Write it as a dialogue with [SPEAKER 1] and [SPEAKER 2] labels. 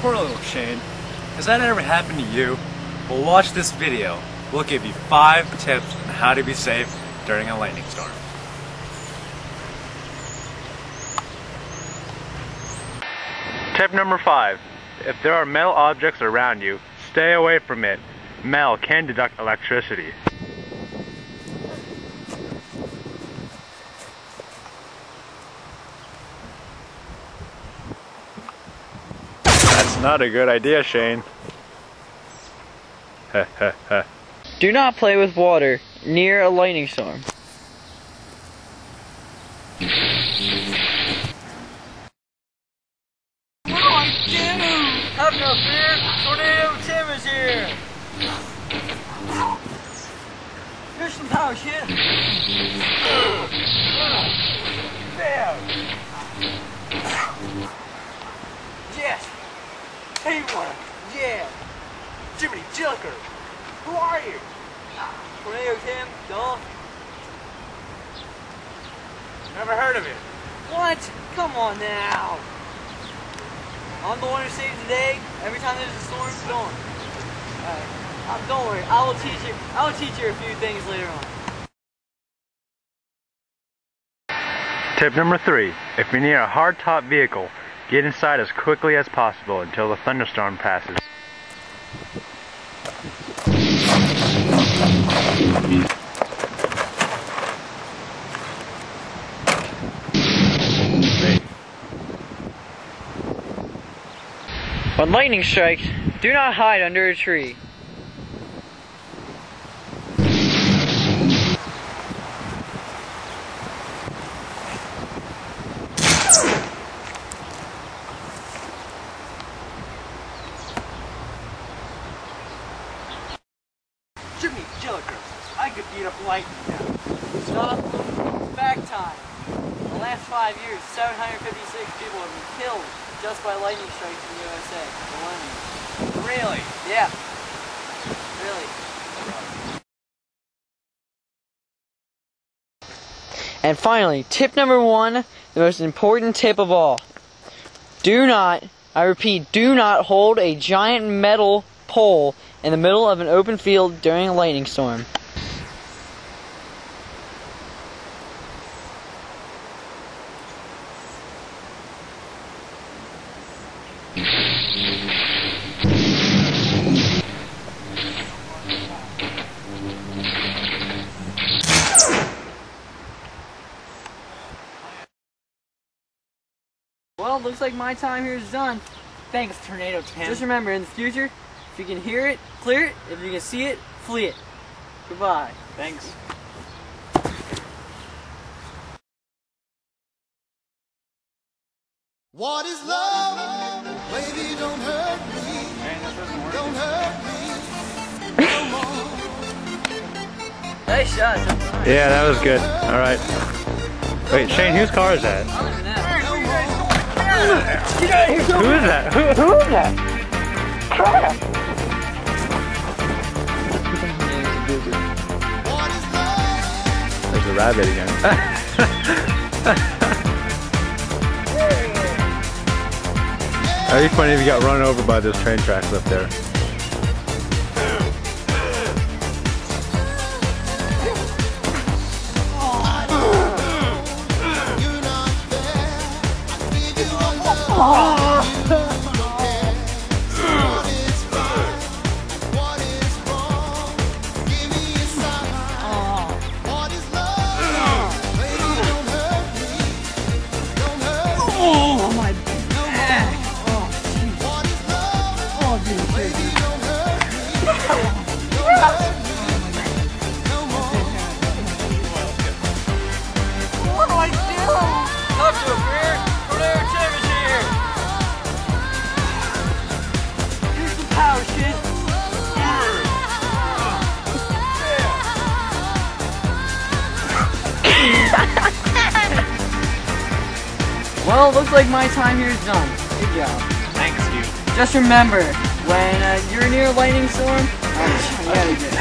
[SPEAKER 1] Poor little Shane. Has that ever happened to you? Well, watch this video. We'll give you 5 tips on how to be safe during a lightning storm. Tip number 5. If there are metal objects around you, stay away from it. Metal can conduct electricity. That's not a good idea, Shane.
[SPEAKER 2] Do not play with water near a lightning storm. What do I do? Have no fear, Tornado Tim is here. Here's some power shit. Bam. Yes. Hey, one. Yeah. Jiminy Junker. Who are you? Tornado Tim, duh.
[SPEAKER 1] Never heard of it.
[SPEAKER 2] What? Come on now. I'm the one who saves the day. Every time there's a storm, don't. Alright. Don't worry. I will teach you a few things later on.
[SPEAKER 1] Tip number 3. If you're near a hard-top vehicle, get inside as quickly as possible until the thunderstorm passes.
[SPEAKER 2] When lightning strikes, do not hide under a tree. Jimmy Junker, I could beat up lightning now. Stop. It's back time. In the last 5 years, 756 people have been killed just by lightning strikes in the USA.
[SPEAKER 1] Really?
[SPEAKER 2] Yeah. Really. And finally, tip number 1, the most important tip of all. Do not, I repeat, do not hold a giant metal pole in the middle of an open field during a lightning storm. Well, looks like my time here is done.
[SPEAKER 3] Thanks, Tornado Tim.
[SPEAKER 2] Just remember, in the future, if you can hear it, clear it. If you can see it, flee it. Goodbye.
[SPEAKER 3] Thanks.
[SPEAKER 4] What is love? Baby, don't hurt me. Don't hurt me no more.
[SPEAKER 2] Nice shot.
[SPEAKER 1] Yeah, that was good. Alright. Wait, Shane, whose car is that?
[SPEAKER 2] I don't even know.
[SPEAKER 1] Get out of here! Who is that? Who is that? Crap! There's the rabbit again. That'd be funny if you got run over by those train tracks up there.
[SPEAKER 2] What do I do? Talk to a beer. Tornado Tim is here. Here's some power shit. Well, looks like my time here is done. Good job.
[SPEAKER 3] Thanks, you.
[SPEAKER 2] Just remember, when you're near a lightning storm, you gotta get